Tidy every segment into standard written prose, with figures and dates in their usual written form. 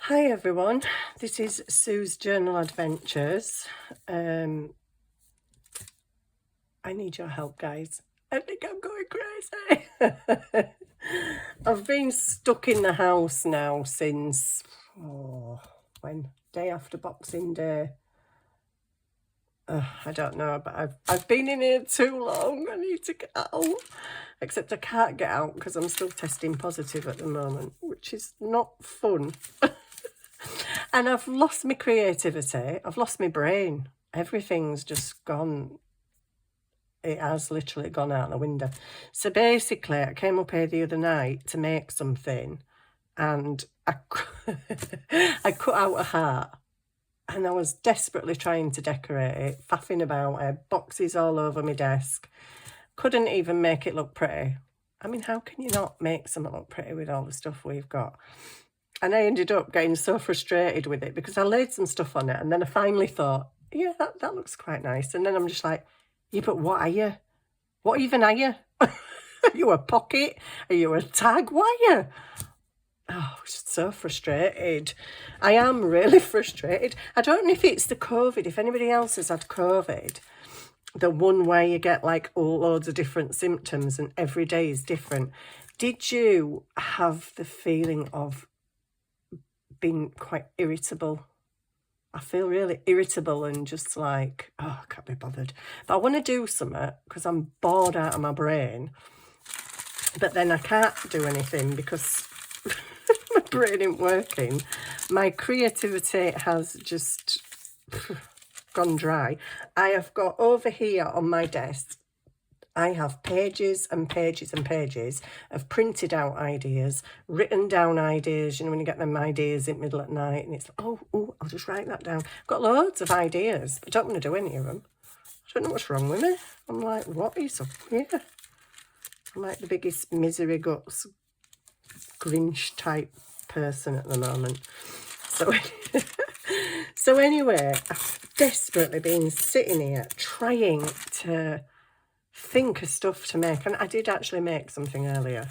Hi everyone, this is Sue's Journal Adventures. I need your help, guys. I think I'm going crazy. I've been stuck in the house now since, when? Day after Boxing Day. I don't know, but I've been in here too long. I need to get out. Except I can't get out because I'm still testing positive at the moment, which is not fun. And I've lost my creativity. I've lost my brain. Everything's just gone. It has literally gone out the window. So basically, I came up here the other night to make something, and I cut out a heart, and I was desperately trying to decorate it, faffing about. I had boxes all over my desk. Couldn't even make it look pretty. I mean, how can you not make something look pretty with all the stuff we've got? And I ended up getting so frustrated with it because I laid some stuff on it, and then I finally thought, yeah, that looks quite nice. And then I'm just like, yeah, but what are you? What even are you? Are you a pocket? Are you a tag? What are you? Oh, just so frustrated. I am really frustrated. I don't know if it's the COVID, if anybody else has had COVID, the one where you get like loads of different symptoms and every day is different. Did you have the feeling of being quite irritable? I feel really irritable and just like, oh, I can't be bothered. But I want to do something because I'm bored out of my brain. But then I can't do anything because my brain ain't working. My creativity has just gone dry. I have got over here on my desk, I have pages and pages and pages of printed out ideas, written down ideas, you know, when you get them ideas in the middle at night and it's, oh, I'll just write that down. I've got loads of ideas, but I don't want to do any of them. I don't know what's wrong with me. I'm like, what is up here? I'm like the biggest misery guts, Grinch type person at the moment. So anyway, I've desperately been sitting here trying to think of stuff to make, and I did actually make something earlier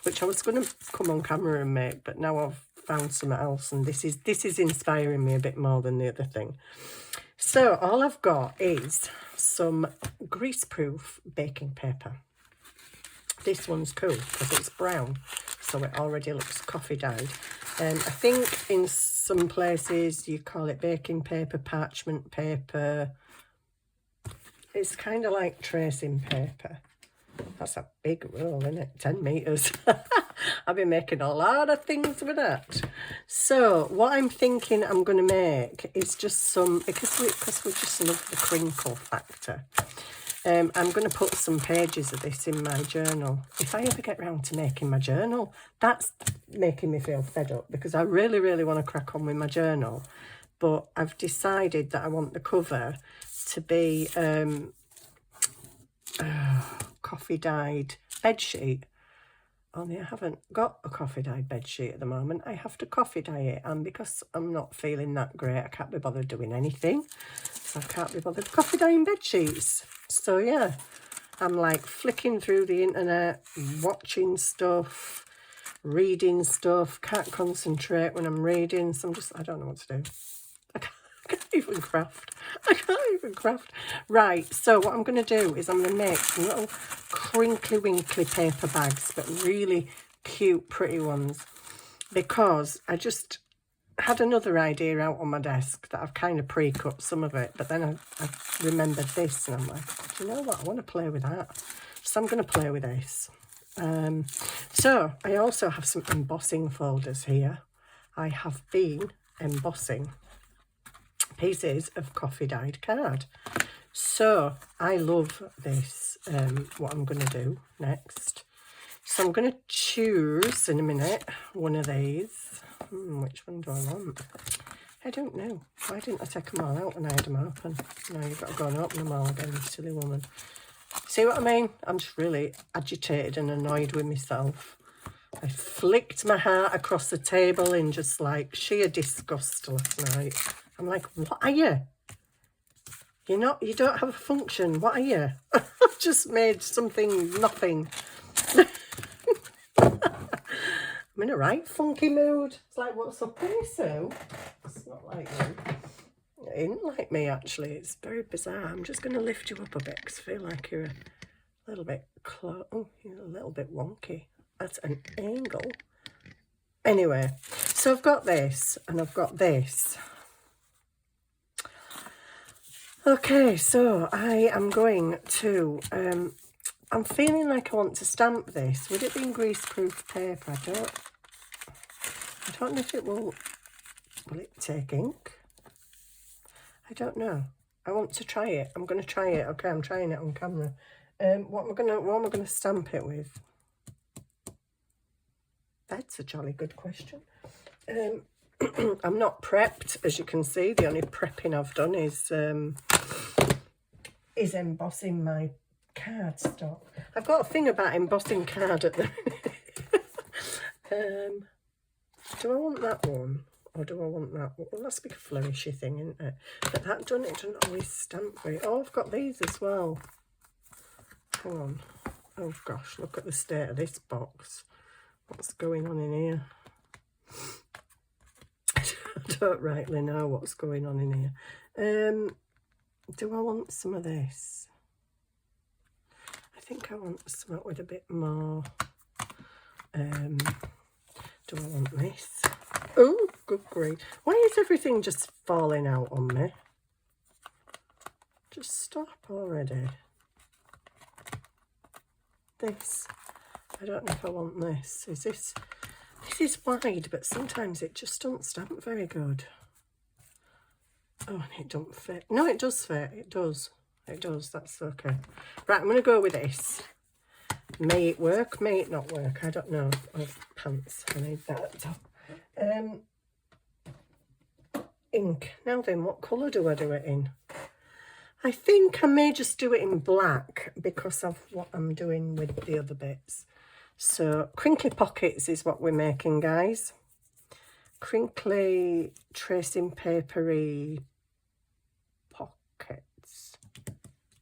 which I was going to come on camera and make, but now I've found something else, and this is inspiring me a bit more than the other thing. So all I've got is some greaseproof baking paper. This one's cool because it's brown, so it already looks coffee dyed. I think in some places you call it baking paper, parchment paper. It's kind of like tracing paper. That's a big roll, isn't it? 10 metres. I've been making a lot of things with that. So what I'm thinking I'm going to make is just some, because we just love the crinkle factor. I'm going to put some pages of this in my journal. If I ever get round to making my journal, that's making me feel fed up because I really, really want to crack on with my journal. But I've decided that I want the cover to be coffee dyed bedsheet. Only I haven't got a coffee dyed bedsheet at the moment. I have to coffee dye it, and because I'm not feeling that great, I can't be bothered doing anything. So I can't be bothered coffee dyeing bedsheets. So yeah, I'm like flicking through the internet, watching stuff, reading stuff, can't concentrate when I'm reading, so I don't know what to do. I can't even craft. I can't even craft. Right, so what I'm going to do is I'm going to make some little crinkly winkly paper bags, but really cute, pretty ones, because I just had another idea out on my desk that I've kind of pre-cut some of it, but then I remembered this and I'm like, do you know what? I want to play with that. So I'm going to play with this. So I also have some embossing folders here. I have been embossing pieces of coffee dyed card. So I love this, what I'm going to do next. So I'm going to choose in a minute one of these. Which one do I want? I don't know. Why didn't I take them all out when I had them open? Now you've got to go and open them all again, you silly woman. See what I mean? I'm just really agitated and annoyed with myself. I flicked my heart across the table in just like sheer disgust last night. I'm like, what are you? You don't have a function. What are you? I've just made something nothing. I'm in a right funky mood. It's like, what's up with me, Sue? It's not like you. It ain't like me, actually. It's very bizarre. I'm just going to lift you up a bit because I feel like you're a little bit close. Oh, you're a little bit wonky at an angle. Anyway, so I've got this and I've got this. Okay, so I am going to, I'm feeling like I want to stamp this. Would it be in greaseproof paper? I don't know if it will it take ink? I don't know. I want to try it. I'm going to try it. Okay, I'm trying it on camera. What am I going to stamp it with? That's a jolly good question. I'm not prepped, as you can see. The only prepping I've done is embossing my cardstock. I've got a thing about embossing card at the minute. Do I want that one? Or do I want that one? Well, that's a big flourishy thing, isn't it? But that doesn't always stamp very. Oh, I've got these as well. Hang on. Oh gosh, look at the state of this box. What's going on in here? I don't rightly know what's going on in here. Do I want some of this? I think I want something with a bit more. Do I want this? Oh, good grief. Why is everything just falling out on me? Just stop already. This. I don't know if I want this. This is wide, but sometimes it just don't stamp very good. Oh, and it don't fit. No, it does fit. It does. It does. That's okay. Right, I'm going to go with this. May it work, may it not work. I don't know. Oh, pants. I need that. Ink. Now then, what colour do I do it in? I think I may just do it in black because of what I'm doing with the other bits. So, crinkly pockets is what we're making, guys. Crinkly tracing papery pockets.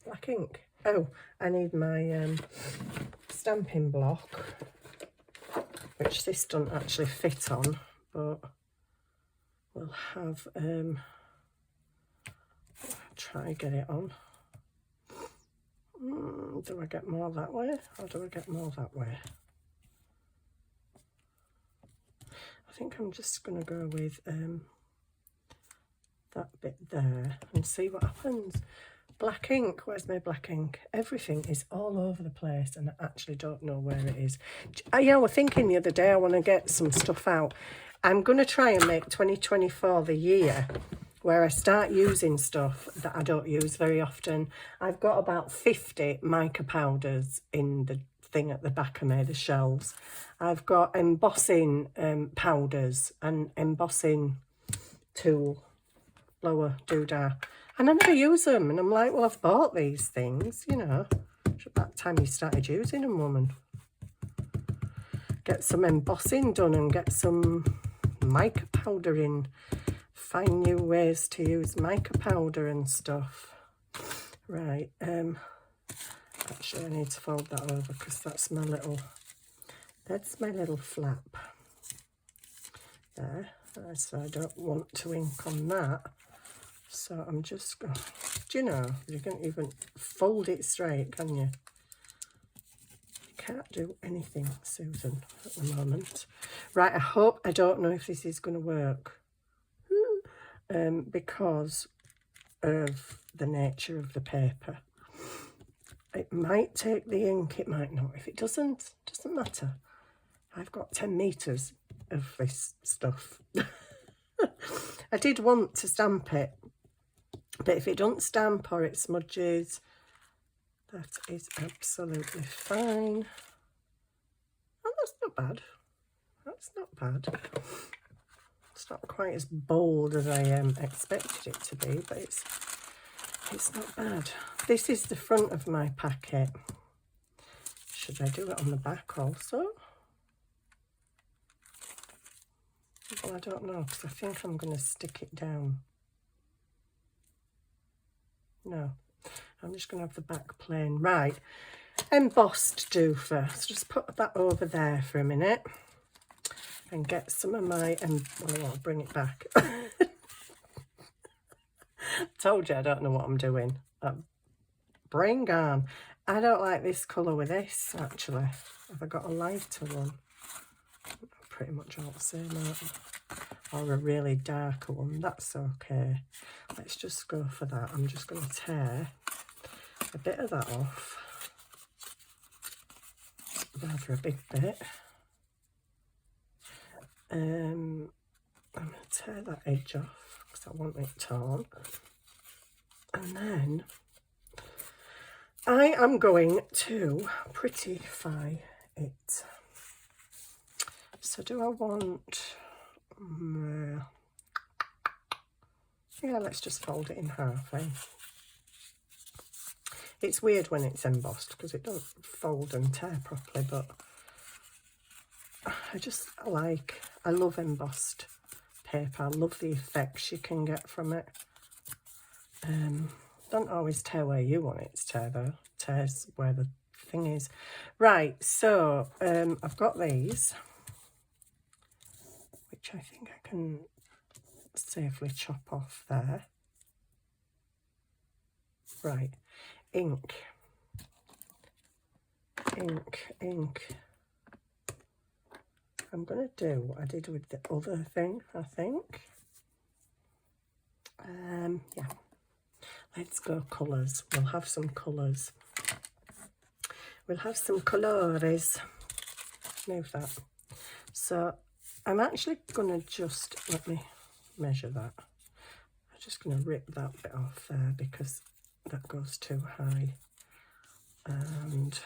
Black ink. Oh, I need my stamping block, which this doesn't actually fit on, but we'll have, try get it on. Do I get more that way or do I get more that way? I think I'm just going to go with that bit there and see what happens. Black ink, where's my black ink? Everything is all over the place and I actually don't know where it is. Yeah, I was thinking the other day I want to get some stuff out. I'm going to try and make 2024 the year where I start using stuff that I don't use very often. I've got about 50 mica powders in the thing at the back of me, the shelves. I've got embossing powders and embossing tool, blower, doodah. And I never use them. And I'm like, well, I've bought these things, you know. It's about time you started using them, woman. Get some embossing done and get some mica powder in. Find new ways to use mica powder and stuff. Right. Actually, I need to fold that over because that's my little flap. There. So I don't want to ink on that. So I'm just going, do you know, you can't even fold it straight, can you? You can't do anything, Susan, at the moment. Right, I don't know if this is going to work. Because of the nature of the paper. It might take the ink, it might not. If it doesn't matter. I've got 10 metres of this stuff. I did want to stamp it, but if it don't stamp or it smudges, that is absolutely fine. Oh, that's not bad. That's not bad. It's not quite as bold as I expected it to be, but it's not bad. This is the front of my packet. Should I do it on the back also? Well, I don't know, because I think I'm going to stick it down. No, I'm just going to have the back plain. Right, embossed do first. Just put that over there for a minute. and get some of my, well, I'll bring it back. Told you I don't know what I'm doing. Brain gone. I don't like this colour with this, actually. Have I got a lighter one? Pretty much all the same, aren't they? Or a really darker one. That's okay. Let's just go for that. I'm just going to tear a bit of that off. Rather a big bit. I'm going to tear that edge off because I want it torn. And then I am going to prettify it. So do I want... yeah, let's just fold it in half, eh? It's weird when it's embossed because it doesn't fold and tear properly, but I love embossed paper. I love the effects you can get from it. Don't always tear where you want it to tear though. Tears where the thing is. Right, so I've got these, which I think I can safely chop off there. Right, ink. I'm going to do what I did with the other thing, I think. Yeah. Let's go colours. We'll have some colours. We'll have some colores. Move that. So I'm actually going to just, let me measure that. I'm just going to rip that bit off there because that goes too high. And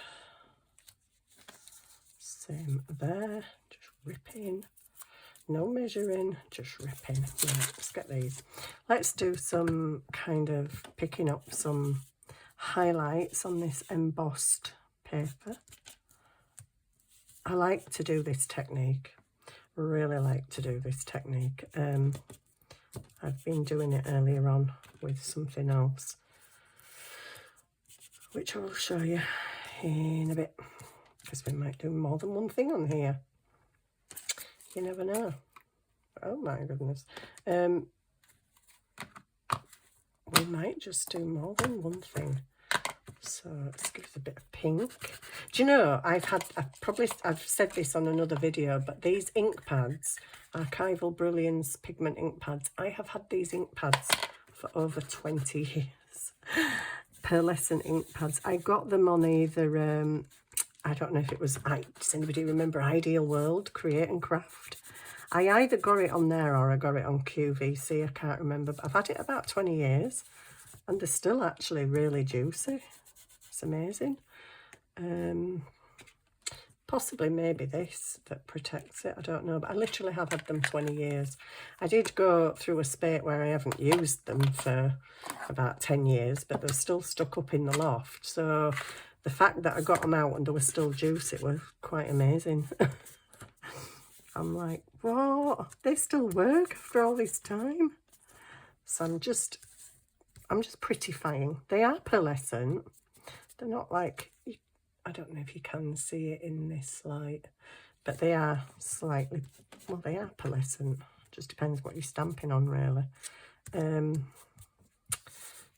same there. Just ripping. No measuring, just ripping. Right, let's get these. Let's do some kind of picking up some highlights on this embossed paper. I like to do this technique. Really like to do this technique. I've been doing it earlier on with something else, which I'll show you in a bit, because we might do more than one thing on here. You never know. Oh my goodness. We might just do more than one thing. So let's give it a bit of pink. Do you know, I've said this on another video, but these ink pads, Archival Brilliance pigment ink pads, I have had these ink pads for over 20 years. Pearlescent ink pads. I got them on either, I don't know if it was, does anybody remember Ideal World, Create and Craft? I either got it on there or I got it on QVC, I can't remember, but I've had it about 20 years and they're still actually really juicy. It's amazing. Possibly maybe this that protects it, I don't know, but I literally have had them 20 years. I did go through a spate where I haven't used them for about 10 years, but they're still stuck up in the loft, so the fact that I got them out and they were still juicy was quite amazing. I'm like, what? They still work after all this time? So I'm just prettifying. They are pearlescent. They're not like, I don't know if you can see it in this light, but they are slightly, well, they are pearlescent. Just depends what you're stamping on, really.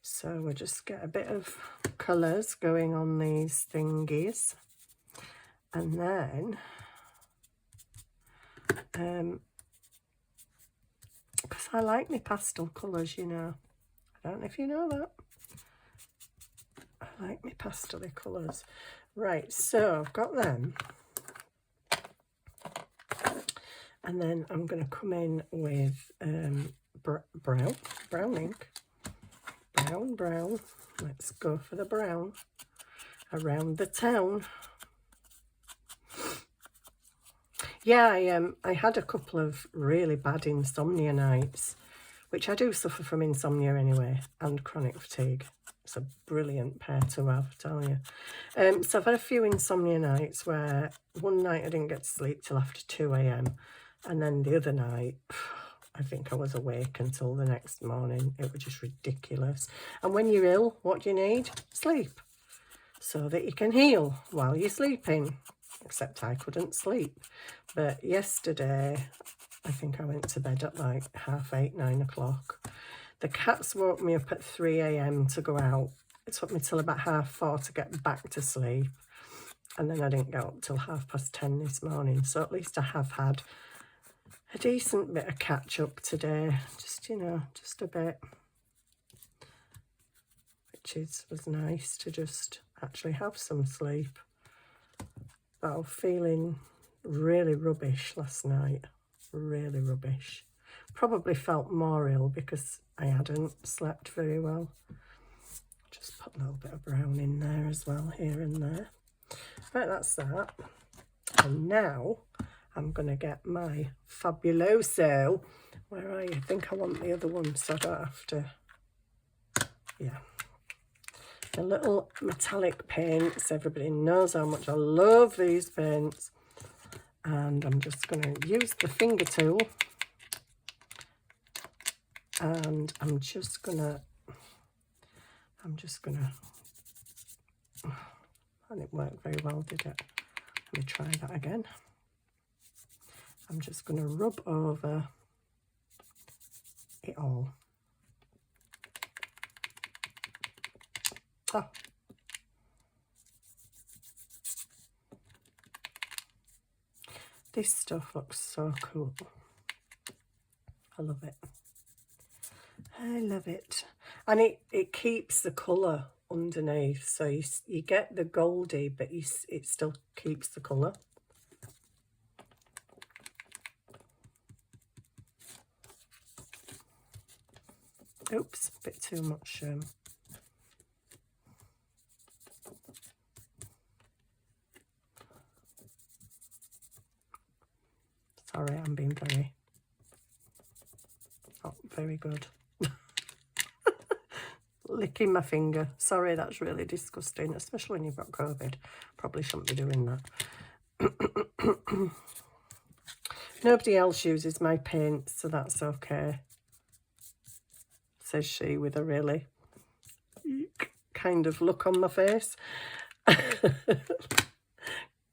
So we'll just get a bit of colours going on these thingies. And then, because I like my pastel colours, you know. I don't know if you know that. I like my pastel colours. Right, so I've got them. And then I'm going to come in with brown ink. Brown. Let's go for the brown. Around the town. Yeah, I had a couple of really bad insomnia nights, which I do suffer from insomnia anyway, and chronic fatigue. It's a brilliant pair to have, I tell you. So I've had a few insomnia nights where one night I didn't get to sleep till after 2 AM, and then the other night, I think I was awake until the next morning. It was just ridiculous. And when you're ill, what do you need? Sleep. So that you can heal while you're sleeping. except I couldn't sleep. But yesterday, I think I went to bed at like 8:30, 9 o'clock. The cats woke me up at 3 a.m. to go out. It took me till about 4:30 to get back to sleep. And then I didn't get up till 10:30 this morning. So at least I have had a decent bit of catch up today. Just, you know, just a bit. Which was nice to just actually have some sleep. But I was feeling really rubbish last night. Really rubbish. Probably felt more ill because I hadn't slept very well. Just put a little bit of brown in there as well, here and there. Right, that's that. And now I'm going to get my Fabuloso. Where are you? I think I want the other one so I don't have to... Yeah. The little metallic paints. Everybody knows how much I love these paints. And I'm just going to use the finger tool. And I'm just gonna, and it worked very well, did it? Let me try that again. I'm just gonna rub over it all. Oh. This stuff looks so cool. I love it. I love it. And it keeps the colour underneath. So you get the goldy, but it still keeps the colour. Oops, a bit too much. Sorry, I'm being not very good. Licking my finger. Sorry, that's really disgusting, especially when you've got COVID. Probably shouldn't be doing that. Nobody else uses my paint, so that's okay, says she with a really kind of look on my face.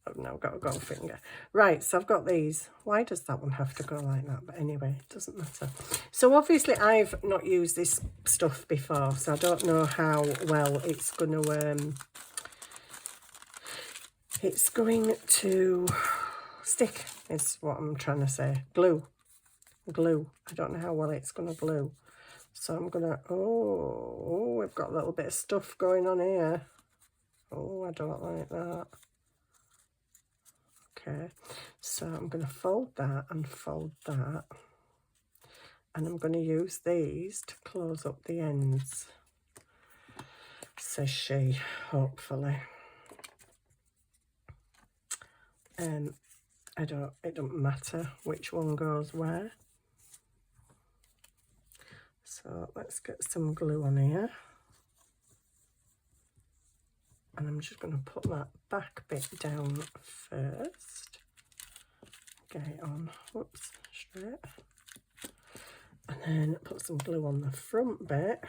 I've now got a gold finger. Right, so I've got these. Why does that one have to go like that? But anyway, it doesn't matter. So obviously I've not used this stuff before, so I don't know how well it's going to stick, is what I'm trying to say. Glue. I don't know how well it's going to glue. So I'm going to, oh, we've got a little bit of stuff going on here. Oh, I don't like that. Okay, so I'm going to fold that and fold that, and I'm going to use these to close up the ends, says she, hopefully. It don't matter which one goes where. So let's get some glue on here. And I'm just going to put that back bit down first. Get it on, whoops, straight. And then put some glue on the front bit.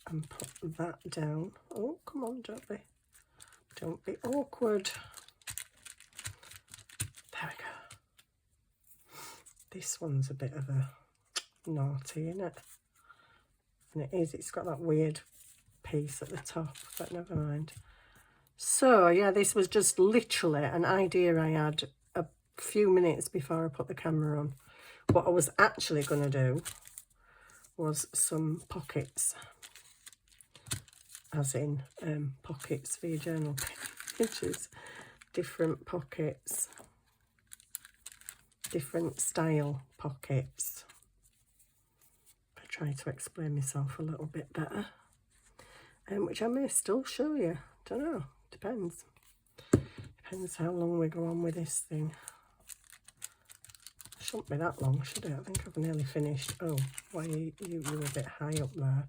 And put that down. Oh, come on, don't be awkward. There we go. This one's a bit of a naughty, isn't it? And it is, it's got that weird piece at the top, but never mind. So yeah, this was just literally an idea I had a few minutes before I put the camera on. What I was actually going to do was some pockets, as in pockets for your journal pages, different pockets, different style pockets. I try to explain myself a little bit better, which I may still show you. Don't know, depends how long we go on with this thing. Shouldn't be that long, should it? I think I've nearly finished. Oh, why you were a bit high up there.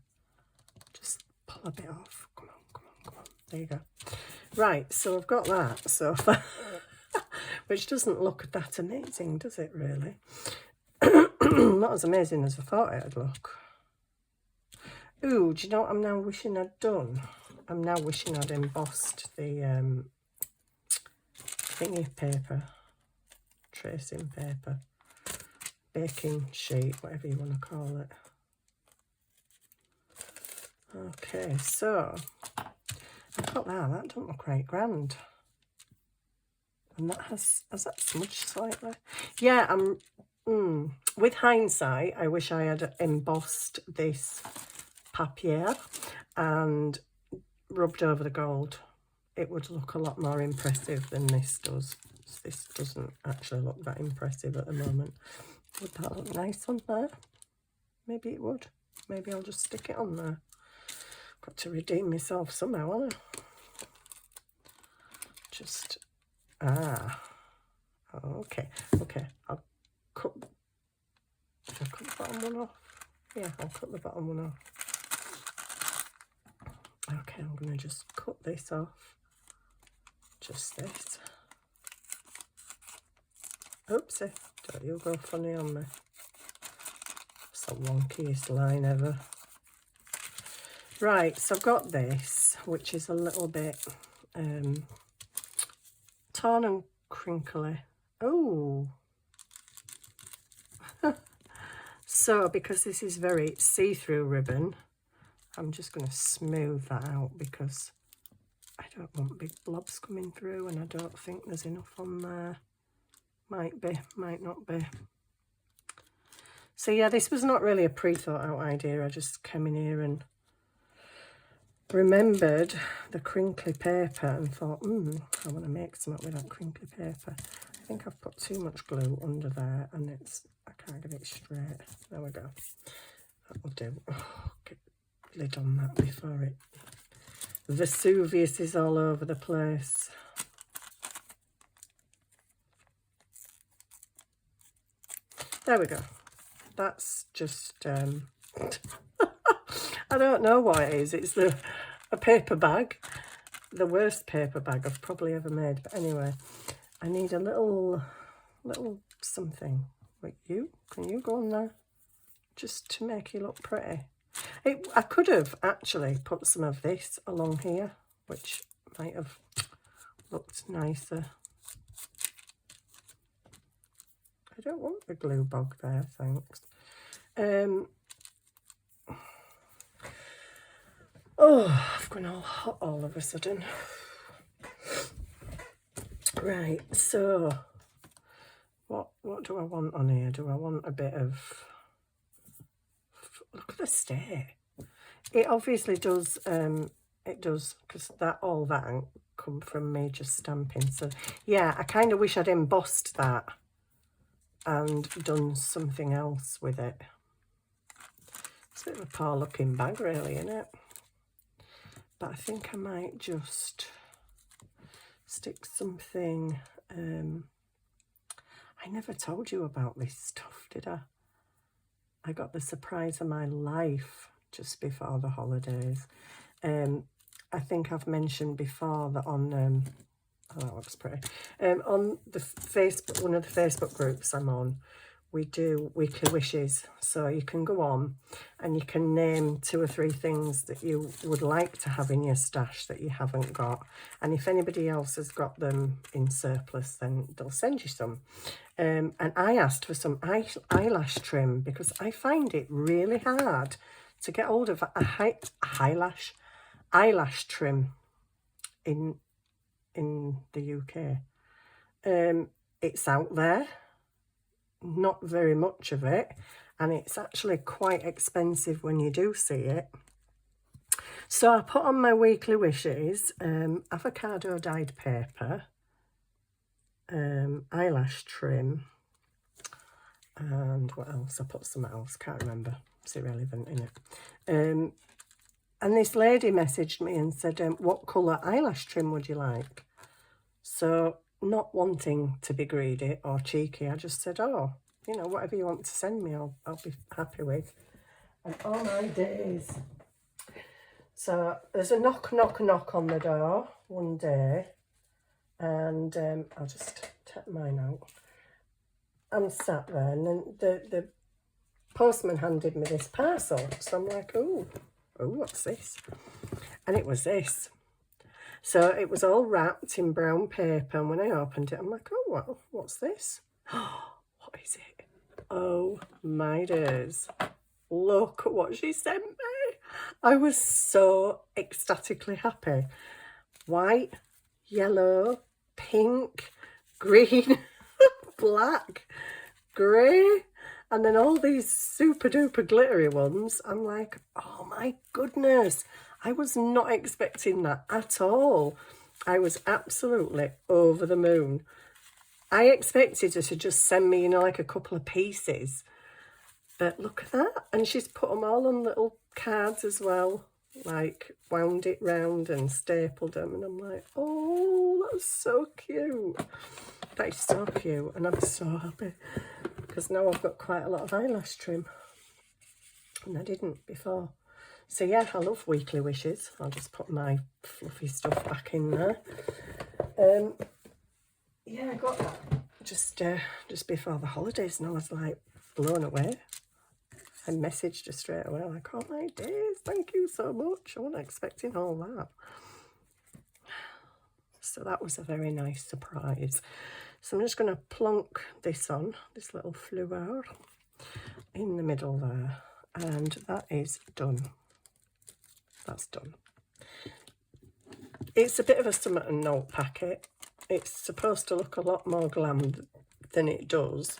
Just pull a bit off. Come on. There you go. Right, so I've got that so far. Which doesn't look that amazing, does it, really? Not as amazing as I thought it would look. Ooh, do you know what I'm now wishing I'd done? I'm now wishing I'd embossed the thingy paper, tracing paper, baking sheet, whatever you want to call it. Okay, so I've got that. That doesn't look quite grand. And that has that smudged slightly? Yeah, with hindsight, I wish I had embossed this papier and rubbed over the gold. It would look a lot more impressive than this does. This doesn't actually look that impressive at the moment. Would that look nice on there? Maybe it would. Maybe I'll just stick it on there. Got to redeem myself somehow, haven't I? Just, okay, I'll cut, should I cut the bottom one off? Yeah, I'll cut the bottom one off. Okay, I'm going to just cut this off, just this. Oopsie, don't you go funny on me. It's the wonkiest line ever. Right, so I've got this, which is a little bit torn and crinkly. Oh, so because this is very see-through ribbon, I'm just going to smooth that out because I don't want big blobs coming through, and I don't think there's enough on there. Might be, might not be. So yeah, this was not really a pre-thought out idea. I just came in here and remembered the crinkly paper and thought, I want to make something with that crinkly paper. I think I've put too much glue under there and I can't get it straight. There we go. That will do. Oh, get lid on that before it Vesuvius is all over the place. There we go. That's just I don't know what it is. It's a paper bag, the worst paper bag I've probably ever made. But anyway, I need a little something. Wait, can you go on there? Just to make you look pretty. I could have actually put some of this along here, which might have looked nicer. I don't want the glue bog there, thanks. Oh, I've gone all hot all of a sudden. Right, so what do I want on here? Do I want a bit of... Look at the state. It obviously does, it does, because all that come from me just stamping. So yeah, I kind of wish I'd embossed that and done something else with it. It's a bit of a poor looking bag really, isn't it? But I think I might just stick something. I never told you about this stuff, did I? I got the surprise of my life just before the holidays. I think I've mentioned before that on oh, that looks pretty. On the Facebook, one of the Facebook groups I'm on, we do weekly wishes. So you can go on and you can name 2 or 3 things that you would like to have in your stash that you haven't got. And if anybody else has got them in surplus, then they'll send you some. And I asked for some eyelash trim because I find it really hard to get hold of a eyelash trim in the UK. It's out there, not very much of it, and it's actually quite expensive when you do see it. So I put on my weekly wishes avocado dyed paper, eyelash trim, and what else? I put something else, can't remember, it's irrelevant, innit? And this lady messaged me and said, what colour eyelash trim would you like? So, not wanting to be greedy or cheeky, I just said, oh, you know, whatever you want to send me, I'll be happy with. And oh my days. So, there's a knock on the door one day. And I'll just take mine out. I'm sat there, and then the postman handed me this parcel. So I'm like, ooh, oh, what's this? And it was this. So it was all wrapped in brown paper, and when I opened it, I'm like, oh, well, what's this? What is it? Oh my days. Look at what she sent me. I was so ecstatically happy. White, yellow, pink, green, black, grey, and then all these super duper glittery ones. I'm like, oh my goodness. I was not expecting that at all. I was absolutely over the moon. I expected her to just send me, you know, like a couple of pieces. But look at that. And she's put them all on little cards as well. Like wound it round and stapled them. And I'm like, oh, that's so cute. That is so cute. And I'm so happy. Because now I've got quite a lot of eyelash trim. And I didn't before. So yeah, I love weekly wishes. I'll just put my fluffy stuff back in there. Yeah, I got that just before the holidays, and I was like blown away. I messaged her straight away, like, oh my days, thank you so much. I wasn't expecting all that. So that was a very nice surprise. So I'm just going to plonk this on, this little fleur in the middle there. And that is done. That's done. It's a bit of a summer and note packet. It's supposed to look a lot more glam than it does.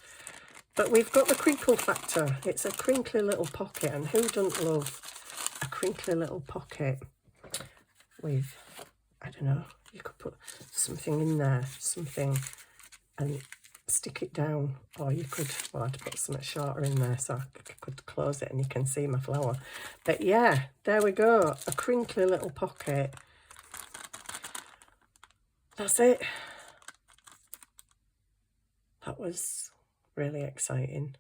But we've got the crinkle factor. It's a crinkly little pocket. And who doesn't love a crinkly little pocket with, I don't know, you could put something in there, something, and stick it down. Or you could, well, I'd put something shorter in there so I could close it and you can see my flower. But yeah, there we go. A crinkly little pocket. That's it. That was really exciting.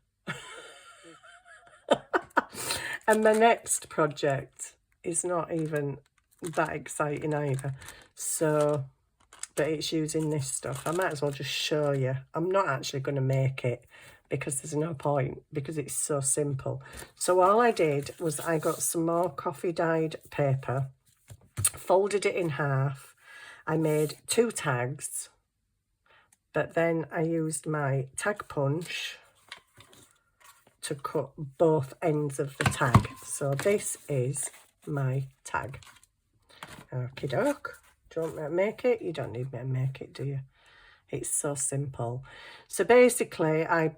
And my next project is not even that exciting either. So, but it's using this stuff. I might as well just show you. I'm not actually going to make it because there's no point, because it's so simple. So all I did was I got some more coffee dyed paper, folded it in half. I made 2 tags, but then I used my tag punch to cut both ends of the tag. So this is my tag. Okie doke. Do you want me to make it? You don't need me to make it, do you? It's so simple. So basically, I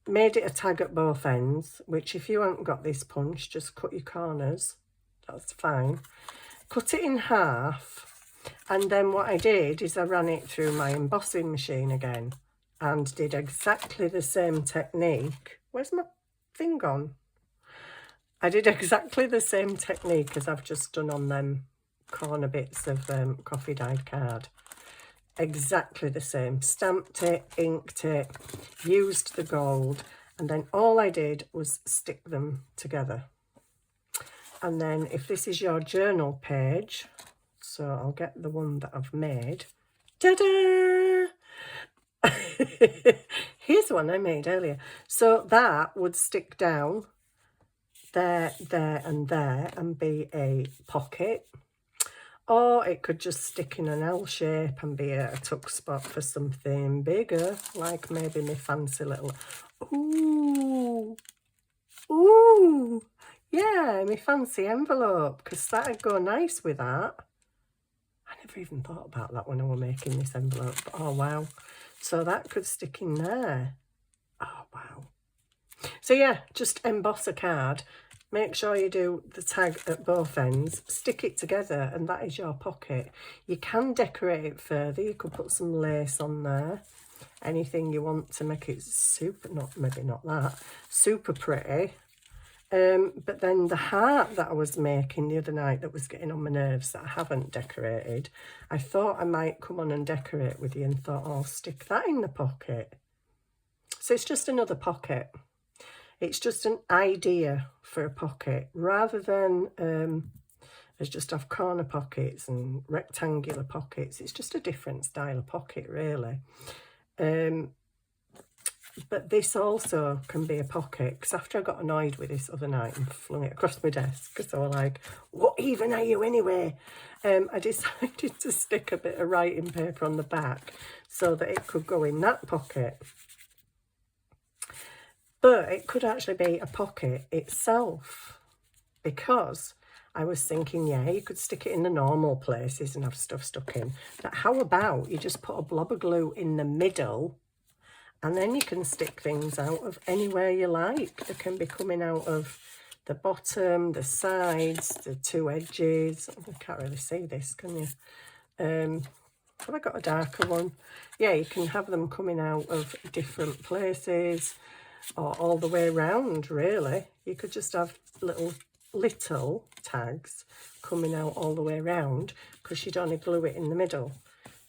made it a tag at both ends, which if you haven't got this punch, just cut your corners. That's fine. Cut it in half. And then what I did is I ran it through my embossing machine again and did exactly the same technique. Where's my thing gone? I did exactly the same technique as I've just done on them corner bits of coffee dyed card. Exactly the same. Stamped it, inked it, used the gold, and then all I did was stick them together. And then if this is your journal page, so I'll get the one that I've made. Ta-da! Here's the one I made earlier. So that would stick down there, there and there and be a pocket. Or it could just stick in an L shape and be a tuck spot for something bigger, like maybe my fancy little, ooh, ooh, yeah, my fancy envelope, because that'd go nice with that. I never even thought about that when I was making this envelope. Oh, wow. So that could stick in there. Oh, wow. So, yeah, just emboss a card. Make sure you do the tag at both ends. Stick it together, and that is your pocket. You can decorate it further. You could put some lace on there. Anything you want to make it super, maybe not that, super pretty. But then the heart that I was making the other night that was getting on my nerves that I haven't decorated, I thought I might come on and decorate with you and thought, oh, I'll stick that in the pocket. So it's just another pocket. It's just an idea for a pocket rather than as just have corner pockets and rectangular pockets. It's just a different style of pocket, really. But this also can be a pocket, because after I got annoyed with this other night and flung it across my desk, because they were like, what even are you anyway? I decided to stick a bit of writing paper on the back so that it could go in that pocket. But it could actually be a pocket itself, because I was thinking, yeah, you could stick it in the normal places and have stuff stuck in. But how about you just put a blob of glue in the middle, and then you can stick things out of anywhere you like. They can be coming out of the bottom, the sides, the two edges. You can't really see this, can you? Have I got a darker one? Yeah, you can have them coming out of different places, or all the way around, really. You could just have little tags coming out all the way around, because you'd only glue it in the middle.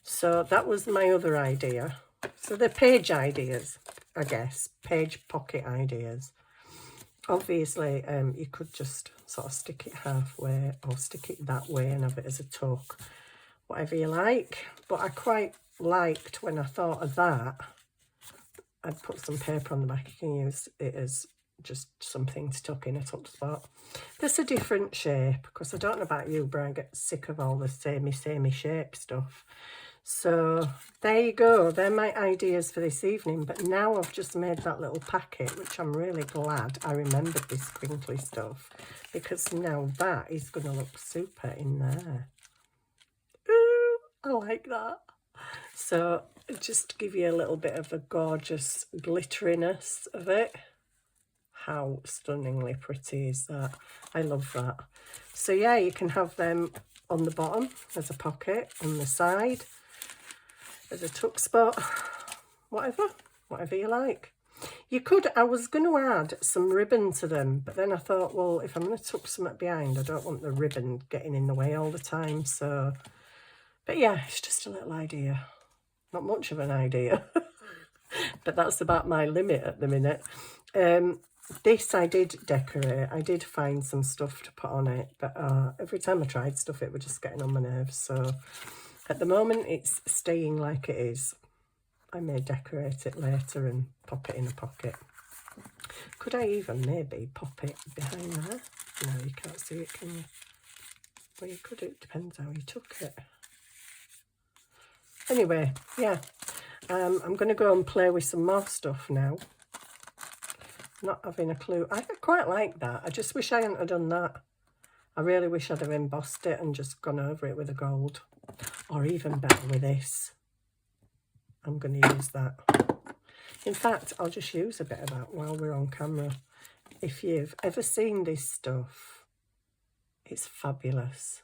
So that was my other idea. So they're page ideas, I guess, page pocket ideas. Obviously, you could just sort of stick it halfway or stick it that way and have it as a tuck, whatever you like. But I quite liked, when I thought of that, I'd put some paper on the back. You can use it as just something to tuck in a tuck spot. There's a different shape, because I don't know about you, but I get sick of all the samey shape stuff. So there you go. They're my ideas for this evening. But now I've just made that little packet, which I'm really glad I remembered this crinkly stuff, because now that is going to look super in there. Ooh, I like that. So just to give you a little bit of a gorgeous glitteriness of it. How stunningly pretty is that? I love that. So yeah, you can have them on the bottom as a pocket, on the side as a tuck spot, whatever you like. You could, I was going to add some ribbon to them, but then I thought, well, if I'm going to tuck something behind, I don't want the ribbon getting in the way all the time. So, but yeah, it's just a little idea. Not much of an idea, but that's about my limit at the minute. This I did decorate. I did find some stuff to put on it, but every time I tried stuff, it was just getting on my nerves. So at the moment, it's staying like it is. I may decorate it later and pop it in a pocket. Could I even maybe pop it behind there? No, you can't see it, can you? Well, you could. It depends how you took it. Anyway, yeah. I'm going to go and play with some more stuff now. Not having a clue. I quite like that. I just wish I hadn't have done that. I really wish I'd have embossed it and just gone over it with a gold. Or even better with this. I'm going to use that. In fact, I'll just use a bit of that while we're on camera. If you've ever seen this stuff, it's fabulous.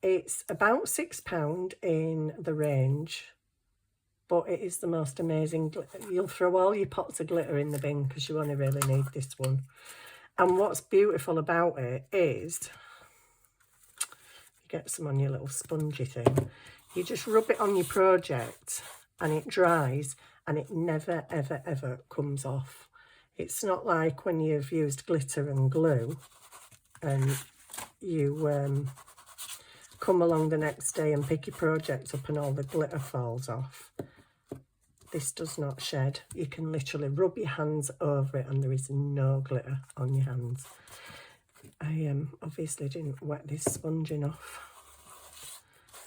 It's about £6 in the range. But it is the most amazing. You'll throw all your pots of glitter in the bin, because you only really need this one. And what's beautiful about it is, you get some on your little spongy thing. You just rub it on your project and it dries, and it never, ever, ever comes off. It's not like when you've used glitter and glue and you come along the next day and pick your project up and all the glitter falls off. This does not shed. You can literally rub your hands over it and there is no glitter on your hands. I obviously didn't wet this sponge enough.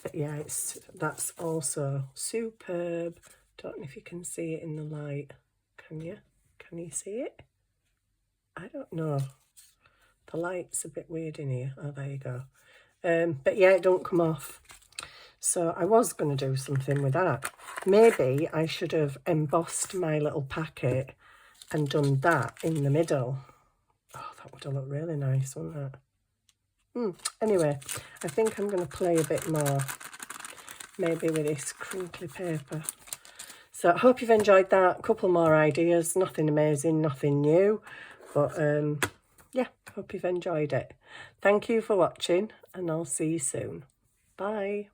But yeah, that's also superb. Don't know if you can see it in the light. Can you? Can you see it? I don't know. The light's a bit weird in here. Oh, there you go. But yeah, it don't come off. So I was going to do something with that. Maybe I should have embossed my little packet and done that in the middle. Oh, that would have looked really nice, wouldn't it? Anyway, I think I'm going to play a bit more, maybe with this crinkly paper. So I hope you've enjoyed that. A couple more ideas, nothing amazing, nothing new. But yeah, hope you've enjoyed it. Thank you for watching, and I'll see you soon. Bye.